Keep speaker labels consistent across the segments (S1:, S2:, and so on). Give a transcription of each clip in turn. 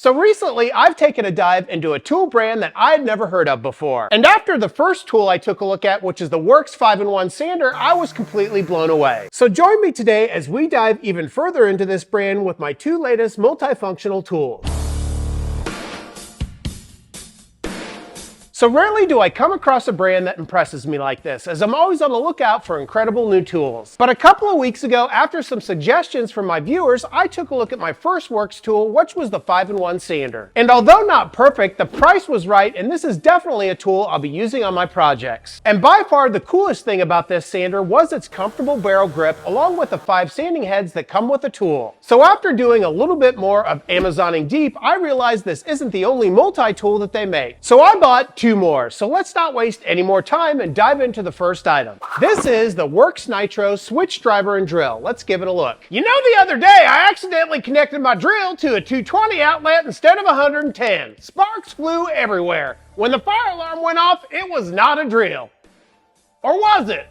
S1: So recently, I've taken a dive into a tool brand that I had never heard of before. And after the first tool I took a look at, which is the Worx 5-in-1 sander, I was completely blown away. So join me today as we dive even further into this brand with my two latest multifunctional tools. So rarely do I come across a brand that impresses me like this, as I'm always on the lookout for incredible new tools. But a couple of weeks ago, after some suggestions from my viewers, I took a look at my first Worx tool, which was the 5-in-1 sander. And although not perfect, the price was right, and this is definitely a tool I'll be using on my projects. And by far the coolest thing about this sander was its comfortable barrel grip, along with the 5 sanding heads that come with the tool. So after doing a little bit more of Amazoning deep, I realized this isn't the only multi-tool that they make. So I bought 2 more. So let's not waste any more time and dive into the first item. This is the Worx Nitro switch driver and drill. Let's give it a look. You know, the other day I accidentally connected my drill to a 220 outlet instead of 110. Sparks flew everywhere. When the fire alarm went off, it was not a drill. Or was it?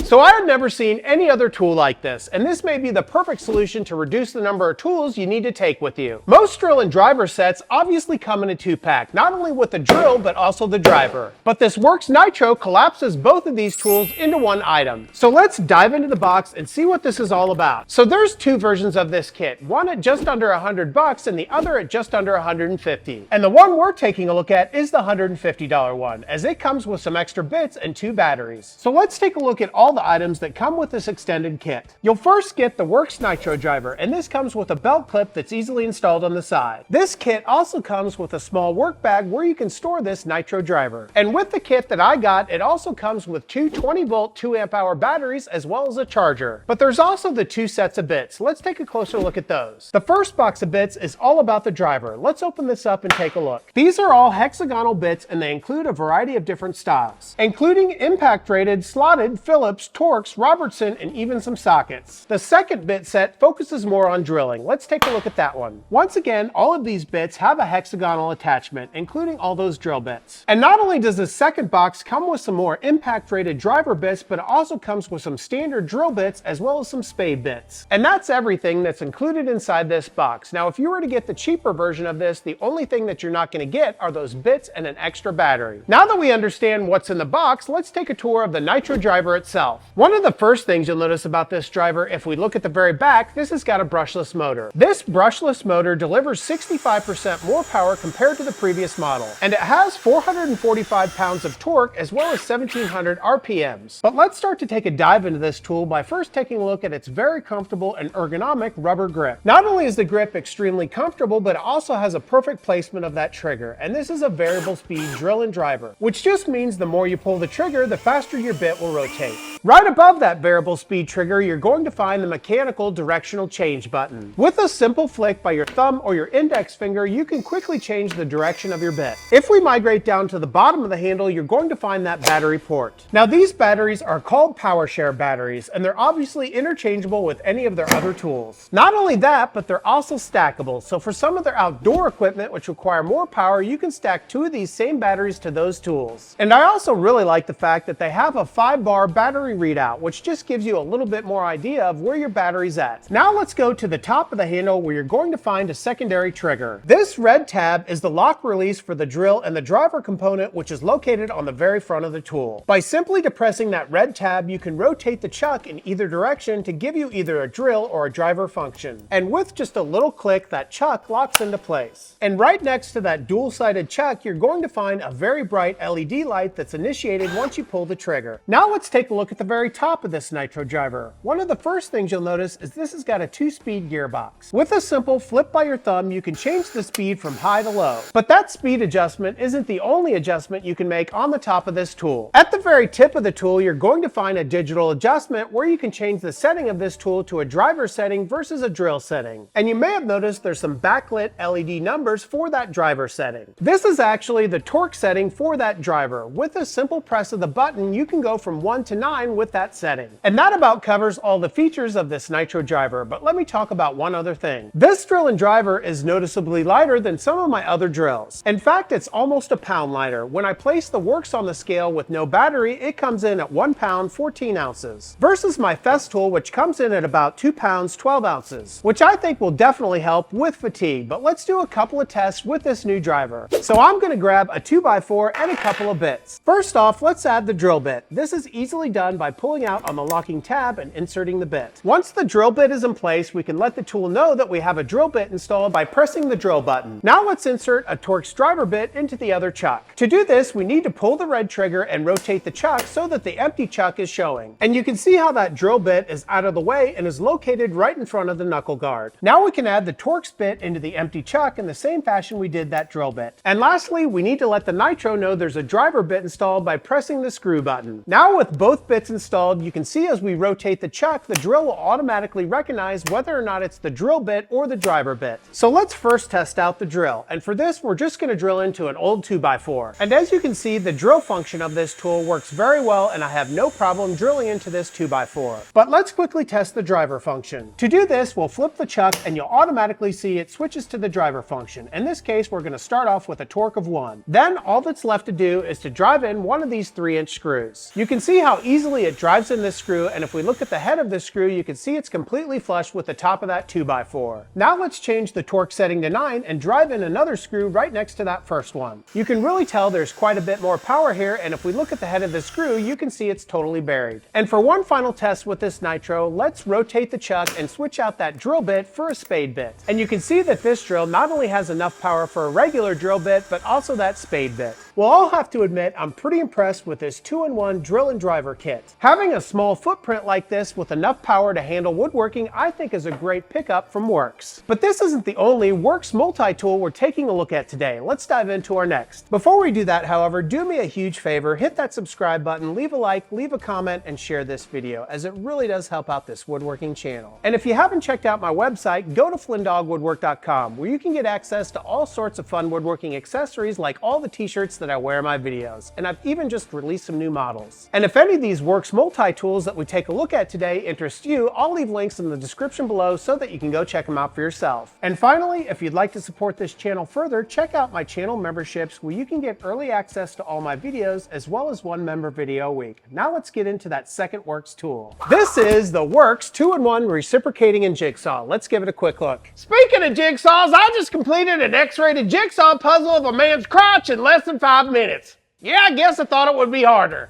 S1: So I had never seen any other tool like this, and this may be the perfect solution to reduce the number of tools you need to take with you. Most drill and driver sets obviously come in a 2-pack, not only with the drill but also the driver. But this Worx Nitro collapses both of these tools into one item. So let's dive into the box and see what this is all about. So there's 2 versions of this kit, one at just under $100 and the other at just under $150. And the one we're taking a look at is the $150 one, as it comes with some extra bits and 2 batteries. So let's take a look at all the items that come with this extended kit. You'll first get the Worx Nitro driver, and this comes with a belt clip that's easily installed on the side. This kit also comes with a small work bag where you can store this Nitro driver. And with the kit that I got, it also comes with 2 20-volt 2-amp-hour batteries as well as a charger. But there's also the 2 sets of bits. Let's take a closer look at those. The first box of bits is all about the driver. Let's open this up and take a look. These are all hexagonal bits, and they include a variety of different styles, including impact-rated, slotted, Phillips, Torx, Robertson, and even some sockets. The second bit set focuses more on drilling. Let's take a look at that one. Once again, all of these bits have a hexagonal attachment, including all those drill bits. And not only does the second box come with some more impact-rated driver bits, but it also comes with some standard drill bits as well as some spade bits. And that's everything that's included inside this box. Now, if you were to get the cheaper version of this, the only thing that you're not going to get are those bits and an extra battery. Now that we understand what's in the box, let's take a tour of the Nitro driver itself. One of the first things you'll notice about this driver, if we look at the very back, this has got a brushless motor. This brushless motor delivers 65% more power compared to the previous model, and it has 445 pounds of torque as well as 1700 RPMs. But let's start to take a dive into this tool by first taking a look at its very comfortable and ergonomic rubber grip. Not only is the grip extremely comfortable, but it also has a perfect placement of that trigger, and this is a variable speed drill and driver, which just means the more you pull the trigger, the faster your bit will rotate. Right above that variable speed trigger, you're going to find the mechanical directional change button. With a simple flick by your thumb or your index finger, you can quickly change the direction of your bit. If we migrate down to the bottom of the handle, you're going to find that battery port. Now, these batteries are called PowerShare batteries, and they're obviously interchangeable with any of their other tools. Not only that, but they're also stackable. So for some of their outdoor equipment which require more power, you can stack 2 of these same batteries to those tools. And I also really like the fact that they have a 5-bar battery readout, which just gives you a little bit more idea of where your battery's at. Now let's go to the top of the handle where you're going to find a secondary trigger. This red tab is the lock release for the drill and the driver component, which is located on the very front of the tool. By simply depressing that red tab, you can rotate the chuck in either direction to give you either a drill or a driver function. And with just a little click, that chuck locks into place. And right next to that dual-sided chuck, you're going to find a very bright LED light that's initiated once you pull the trigger. Now let's take a look at the very top of this Nitro driver. One of the first things you'll notice is this has got a 2-speed gearbox. With a simple flip by your thumb, you can change the speed from high to low. But that speed adjustment isn't the only adjustment you can make on the top of this tool. At the very tip of the tool, you're going to find a digital adjustment where you can change the setting of this tool to a driver setting versus a drill setting. And you may have noticed there's some backlit LED numbers for that driver setting. This is actually the torque setting for that driver. With a simple press of the button, you can go from 1 to 9 9 with that setting. And that about covers all the features of this Nitro driver, but let me talk about one other thing. This drill and driver is noticeably lighter than some of my other drills. In fact, it's almost a pound lighter. When I place the Worx on the scale with no battery, it comes in at 1 pound 14 ounces, versus my Festool, which comes in at about 2 pounds 12 ounces, which I think will definitely help with fatigue. But let's do a couple of tests with this new driver. So I'm going to grab a 2x4 and a couple of bits. First off, let's add the drill bit. This is easily done by pulling out on the locking tab and inserting the bit. Once the drill bit is in place, we can let the tool know that we have a drill bit installed by pressing the drill button. Now let's insert a Torx driver bit into the other chuck. To do this, we need to pull the red trigger and rotate the chuck so that the empty chuck is showing. And you can see how that drill bit is out of the way and is located right in front of the knuckle guard. Now we can add the Torx bit into the empty chuck in the same fashion we did that drill bit. And lastly, we need to let the Nitro know there's a driver bit installed by pressing the screw button. Now with both bits installed, you can see as we rotate the chuck, the drill will automatically recognize whether or not it's the drill bit or the driver bit. So let's first test out the drill. And for this, we're just going to drill into an old 2x4. And as you can see, the drill function of this tool works very well, and I have no problem drilling into this 2x4. But let's quickly test the driver function. To do this, we'll flip the chuck and you'll automatically see it switches to the driver function. In this case, we're going to start off with a torque of 1. Then all that's left to do is to drive in one of these 3-inch screws. You can see how easily it drives in this screw, and if we look at the head of this screw, you can see it's completely flush with the top of that 2x4. Now let's change the torque setting to 9 and drive in another screw right next to that first one. You can really tell there's quite a bit more power here, and if we look at the head of the screw, you can see it's totally buried. And for one final test with this Nitro, let's rotate the chuck and switch out that drill bit for a spade bit. And you can see that this drill not only has enough power for a regular drill bit, but also that spade bit. Well, I'll have to admit, I'm pretty impressed with this 2-in-1 drill and driver kit. Having a small footprint like this with enough power to handle woodworking, I think is a great pickup from Worx. But this isn't the only Worx multi-tool we're taking a look at today. Let's dive into our next. Before we do that, however, do me a huge favor, hit that subscribe button, leave a like, leave a comment, and share this video, as it really does help out this woodworking channel. And if you haven't checked out my website, go to FlynnDoggWoodwork.com, where you can get access to all sorts of fun woodworking accessories like all the t-shirts that I wear in my videos. And I've even just released some new models. And if any of these Worx multi-tools that we take a look at today interest you, I'll leave links in the description below so that you can go check them out for yourself. And finally, if you'd like to support this channel further, check out my channel memberships, where you can get early access to all my videos as well as one member video a week. Now let's get into that second Worx tool. This is the Worx 2-in-1 reciprocating and jigsaw. Let's give it a quick look. Speaking of jigsaws, I just completed an X-rated jigsaw puzzle of a man's crotch in less than 5 minutes. Yeah, I guess I thought it would be harder.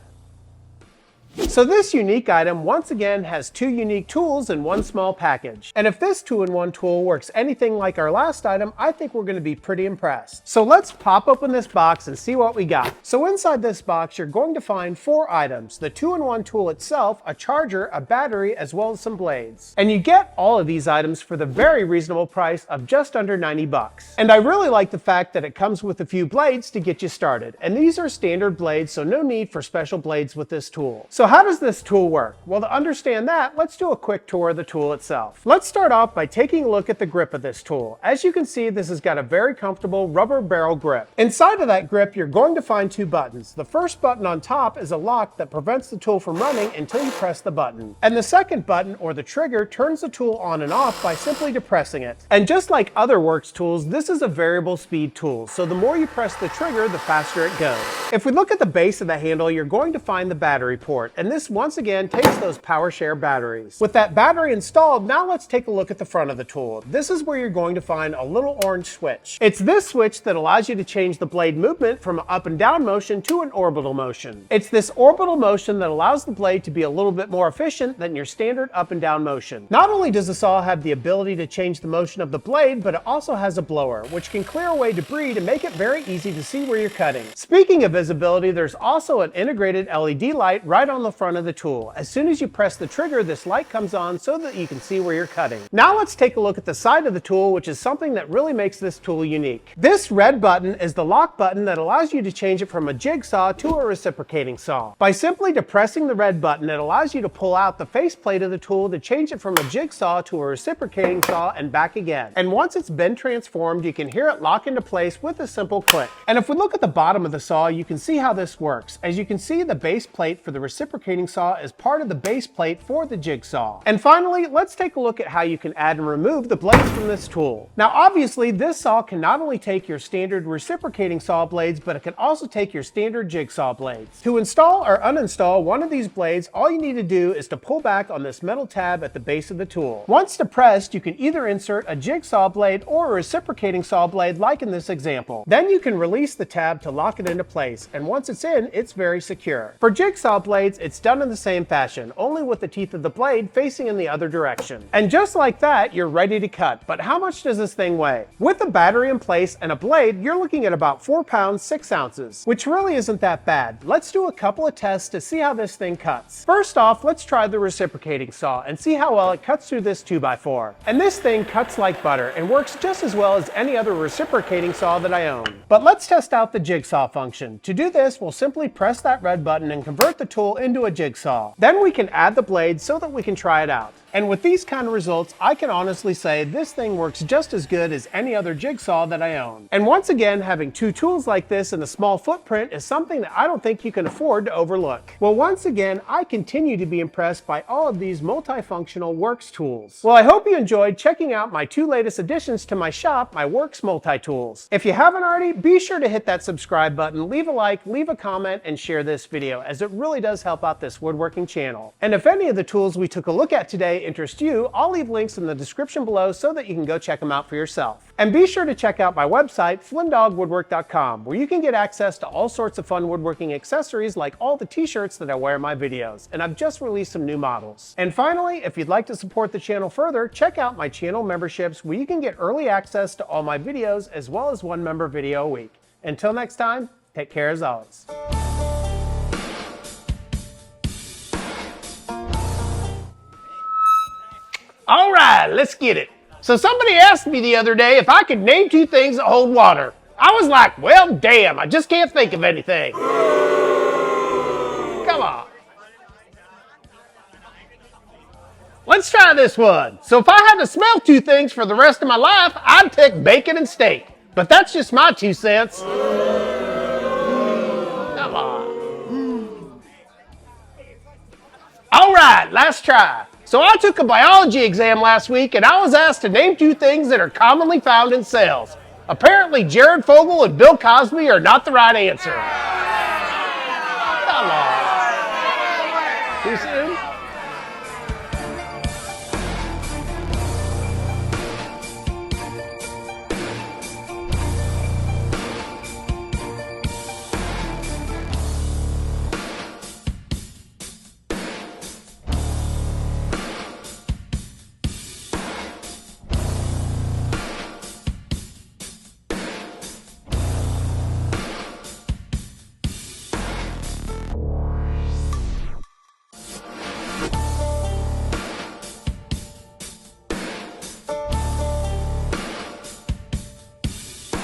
S1: So this unique item once again has 2 unique tools in one small package. And if this 2-in-1 tool works anything like our last item, I think we're going to be pretty impressed. So let's pop open this box and see what we got. So inside this box, you're going to find 4 items: the 2-in-1 tool itself, a charger, a battery, as well as some blades. And you get all of these items for the very reasonable price of just under 90 bucks. And I really like the fact that it comes with a few blades to get you started. And these are standard blades, so no need for special blades with this tool. So how does this tool work? Well, to understand that, let's do a quick tour of the tool itself. Let's start off by taking a look at the grip of this tool. As you can see, this has got a very comfortable rubber barrel grip. Inside of that grip, you're going to find 2 buttons. The first button on top is a lock that prevents the tool from running until you press the button. And the second button, or the trigger, turns the tool on and off by simply depressing it. And just like other Worx tools, this is a variable speed tool, so the more you press the trigger, the faster it goes. If we look at the base of the handle, you're going to find the battery port, and this once again takes those PowerShare batteries. With that battery installed, now let's take a look at the front of the tool. This is where you're going to find a little orange switch. It's this switch that allows you to change the blade movement from an up and down motion to an orbital motion. It's this orbital motion that allows the blade to be a little bit more efficient than your standard up and down motion. Not only does the saw have the ability to change the motion of the blade, but it also has a blower, which can clear away debris to make it very easy to see where you're cutting. Speaking of visibility, there's also an integrated LED light right on the front of the tool. As soon as you press the trigger, this light comes on so that you can see where you're cutting. Now let's take a look at the side of the tool, which is something that really makes this tool unique. This red button is the lock button that allows you to change it from a jigsaw to a reciprocating saw. By simply depressing the red button, it allows you to pull out the faceplate of the tool to change it from a jigsaw to a reciprocating saw and back again. And once it's been transformed, you can hear it lock into place with a simple click. And if we look at the bottom of the saw, you can see how this works. As you can see, the base plate for the reciprocating saw is part of the base plate for the jigsaw. And finally, let's take a look at how you can add and remove the blades from this tool. Now obviously, this saw can not only take your standard reciprocating saw blades, but it can also take your standard jigsaw blades. To install or uninstall one of these blades, all you need to do is to pull back on this metal tab at the base of the tool. Once depressed, you can either insert a jigsaw blade or a reciprocating saw blade like in this example. Then you can release the tab to lock it into place, and once it's in, it's very secure. For jigsaw blades, it's done in the same fashion, only with the teeth of the blade facing in the other direction. And just like that, you're ready to cut. But how much does this thing weigh? With a battery in place and a blade, you're looking at about 4 pounds 6 ounces, which really isn't that bad. Let's do a couple of tests to see how this thing cuts. First off, let's try the reciprocating saw and see how well it cuts through this 2x4. And this thing cuts like butter and works just as well as any other reciprocating saw that I own. But let's test out the jigsaw function. To do this, we'll simply press that red button and convert the tool into a jigsaw. Then we can add the blade so that we can try it out. And with these kind of results, I can honestly say this thing works just as good as any other jigsaw that I own. And once again, having two tools like this in a small footprint is something that I don't think you can afford to overlook. Well, once again, I continue to be impressed by all of these multifunctional Worx tools. Well, I hope you enjoyed checking out my 2 latest additions to my shop, my Worx multi-tools. If you haven't already, be sure to hit that subscribe button, leave a like, leave a comment, and share this video, as it really does help out this woodworking channel. And if any of the tools we took a look at today interest you, I'll leave links in the description below so that you can go check them out for yourself. And be sure to check out my website, flynndoggwoodwork.com, where you can get access to all sorts of fun woodworking accessories like all the t-shirts that I wear in my videos. And I've just released some new models. And finally, if you'd like to support the channel further, check out my channel memberships, where you can get early access to all my videos as well as 1 member video a week. Until next time, take care as always. All right, let's get it. So somebody asked me the other day if I could name 2 things that hold water. I was like, well, damn, I just can't think of anything. Come on. Let's try this one. So if I had to smell 2 things for the rest of my life, I'd pick bacon and steak. But that's just my 2 cents. Come on. All right, last try. So I took a biology exam last week, and I was asked to name 2 things that are commonly found in cells. Apparently, Jared Fogle and Bill Cosby are not the right answer.